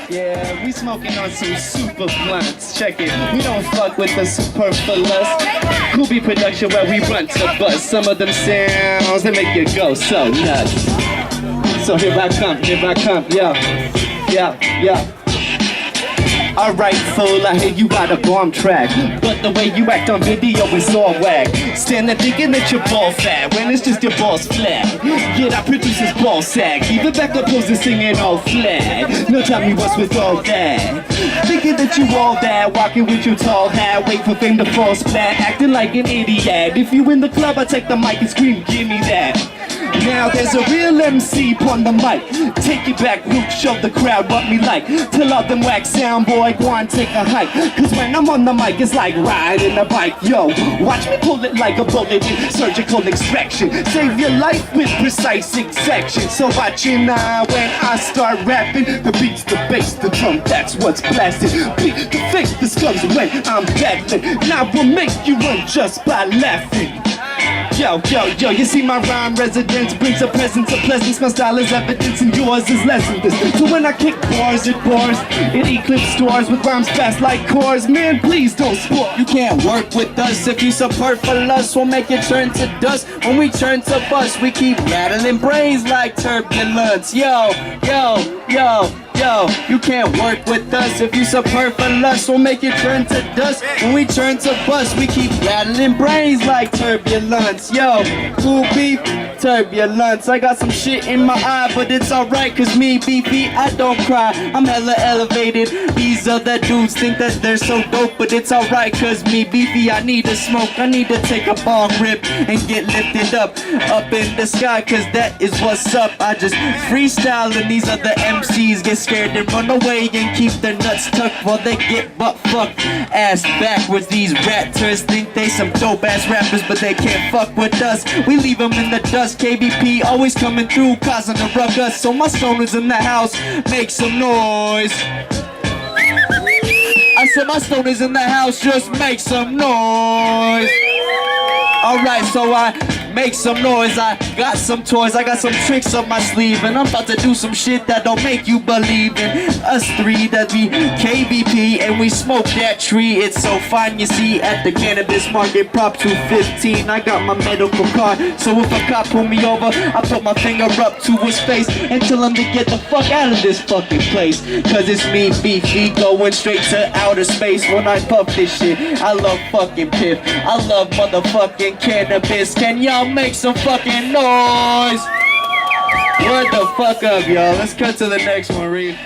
Yeah, we smoking on some super blunts. Check it, we don't fuck with the superfluous. Kubi production where we run to bust. Some of them sounds that make you go so nuts. So here I come, yeah. Alright, fool, I hear you got a bomb track, but the way you act on video is all whack. Stand there thinking that you're ball fat when it's just your balls flat. Yeah, that produces ball sack. Even back up poses singing all flat. No, tell me what's with all that. Thinking that you all that, walking with your tall hat, wait for fame to fall splat, acting like an idiot. If you in the club, I take the mic and scream, give me that. Now there's a real MC on the mic. Take it back, Luke, show the crowd what me like. Tell all them wax sound boy, go on take a hike. Cause when I'm on the mic, it's like riding a bike. Yo, watch me pull it like a bullet with surgical extraction. Save your life with precise exaction. So watch it now when I start rapping. The beat's the bass, the drum, that's what's blasting. Beat the face, the slums when I'm battling. Now we'll make you run just by laughing. Yo, you see my rhyme residence brings a presence of pleasance. My style is evidence and yours is lessons. So when I kick bars, it bars, it eclipse stars with rhymes fast like cars. Man, please don't sport. You can't work with us if you superfluous. We'll make it turn to dust when we turn to bust. We keep rattling brains like turbulence. Yo, you can't work with us if you superfluous. We'll make it turn to dust when we turn to bust. We keep rattling brains like turbulence. Yo, cool beef, turbulence. I got some shit in my eye, but it's alright, cause me, beefy, I don't cry. I'm hella elevated. These other dudes think that they're so dope, but it's alright, cause me, beefy, I need to smoke. I need to take a bong rip and get lifted up in the sky, cause that is what's up. I just freestyle and these other MCs get scared and run away and keep their nuts tucked while they get butt fucked ass backwards. These rat turds think they some dope ass rappers, but they can't fuck with us. We leave them in the dust. KBP always coming through causing a ruckus. So my stoners in the house, make some noise. I said my stoners in the house, just make some noise. Alright, so I make some noise. I got some toys, I got some tricks up my sleeve, and I'm about to do some shit that don't make you believe in us three. That be KBP, and we smoke that tree. It's so fine, you see, at the cannabis market, Prop 215. I got my medical card, so if a cop pull me over, I put my finger up to his face and tell him to get the fuck out of this fucking place. Cause it's me, beefy, going straight to outer space when I puff this shit. I love fucking piff, I love motherfucking cannabis. Can y'all make some fucking noise? Word the fuck up, y'all. Let's cut to the next one, Reed.